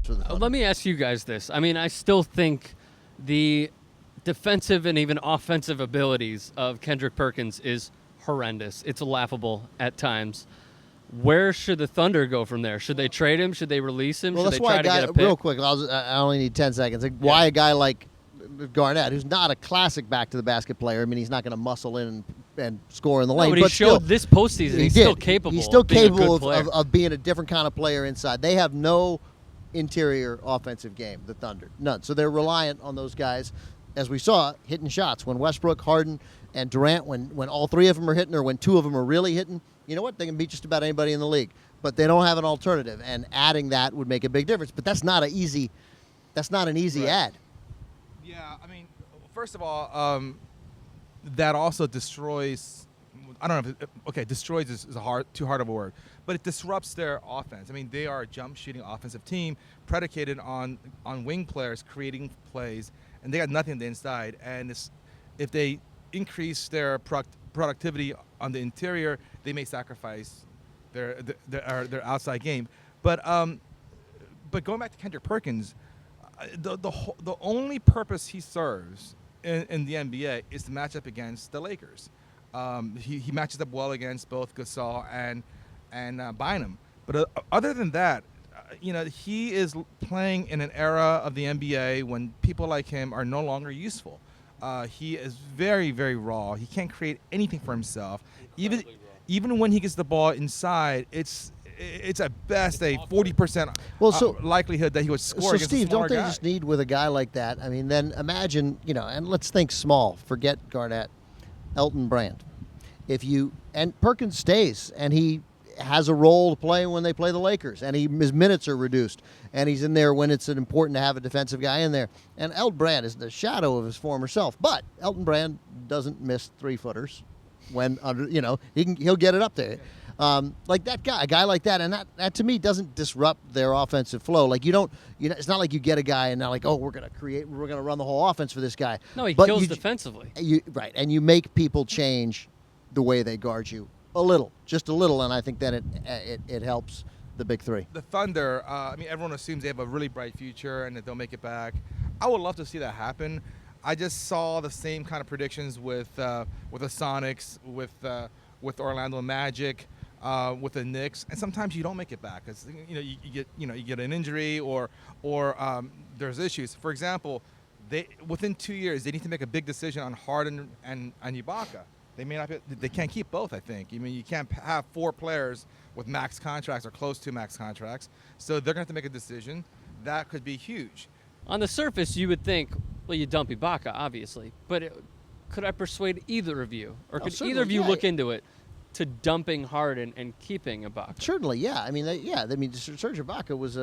for the Thunder. Let me ask you guys this. I mean, I still think the defensive and even offensive abilities of Kendrick Perkins is horrendous. It's laughable at times. Where should the Thunder go from there? Should they trade him? Should they release him? Well, should that's they why try to get a pick? real quick, I only need 10 seconds. Why a guy like Garnett, who's not a classic back-to-the-basket player, I mean, he's not going to muscle in and score in the lane. But he showed this postseason he's still capable. He's still of being capable a good player. of being a different kind of player inside. They have no interior offensive game, the Thunder. None. So they're reliant on those guys, as we saw, hitting shots. When Westbrook, Harden, and Durant, when all three of them are hitting or when two of them are really hitting, you know what? They can beat just about anybody in the league. But they don't have an alternative, and adding that would make a big difference. But that's not an easy add. Yeah, I mean, first of all, that also destroys. I don't know. Destroys is too hard of a word, but it disrupts their offense. I mean, they are a jump shooting offensive team predicated on wing players creating plays, and they got nothing on the inside. And if they increase their productivity on the interior, they may sacrifice their outside game. But going back to Kendrick Perkins, the only purpose he serves in the NBA is to match up against the Lakers. He matches up well against both Gasol and Bynum. But other than that, he is playing in an era of the NBA when people like him are no longer useful. He is very, very raw. He can't create anything for himself. Even when he gets the ball inside, it's at best a 40% likelihood that he would score. So, against Steve, a smaller don't they guy. just need with a guy like that? I mean, then imagine, and let's think small. Forget Garnett, Elton Brand. And Perkins stays, and he has a role to play when they play the Lakers, and his minutes are reduced, and he's in there when it's important to have a defensive guy in there. And Elton Brand is the shadow of his former self, but Elton Brand doesn't miss 3-footers when he'll get it up there. Like that guy, a guy like that, and that to me doesn't disrupt their offensive flow. Like it's not like you get a guy and now like, we're gonna run the whole offense for this guy. No, he kills defensively. Right, and you make people change the way they guard you just a little, and I think that it helps the big three. The Thunder, everyone assumes they have a really bright future and that they'll make it back. I would love to see that happen. I just saw the same kind of predictions with the Sonics, with Orlando Magic, with the Knicks, and sometimes you don't make it back because you get an injury or there's issues. For example, within 2 years they need to make a big decision on Harden and Ibaka. They can't keep both, I think. I mean, you can't have 4 players with max contracts or close to max contracts. So they're going to have to make a decision. That could be huge. On the surface, you would think, well, you dump Ibaka, obviously. But could I persuade either of you? Or could either of you look into it to dumping Harden and keeping Ibaka? Certainly, yeah. I mean, Serge Ibaka was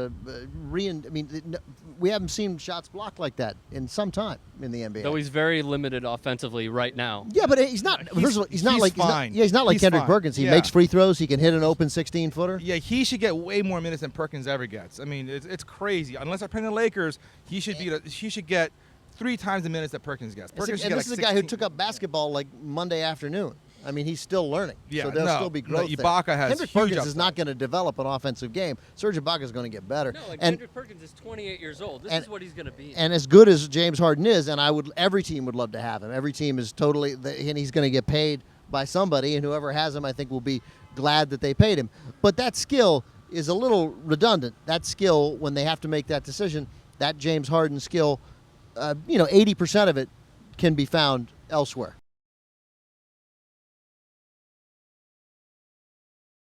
we haven't seen shots blocked like that in some time in the NBA. Though he's very limited offensively right now. Yeah, but he's not. He's not like He's Kendrick fine. Perkins. He makes free throws. He can hit an open 16-footer. Yeah, he should get way more minutes than Perkins ever gets. I mean, it's crazy. Unless they're playing the Lakers, he should get 3 times the minutes that Perkins gets. This is a guy who took up basketball like Monday afternoon. I mean, he's still learning. Yeah, so there'll still be growth there. Ibaka has Kendrick huge Perkins upside. is not going to develop an offensive game. Serge Ibaka is going to get better. No, Kendrick Perkins is 28 years old. This is what he's going to be. And as good as James Harden is, and every team would love to have him. Every team is and he's going to get paid by somebody, and whoever has him, I think, will be glad that they paid him. But that skill is a little redundant. That skill, when they have to make that decision, that James Harden skill, 80% of it can be found elsewhere.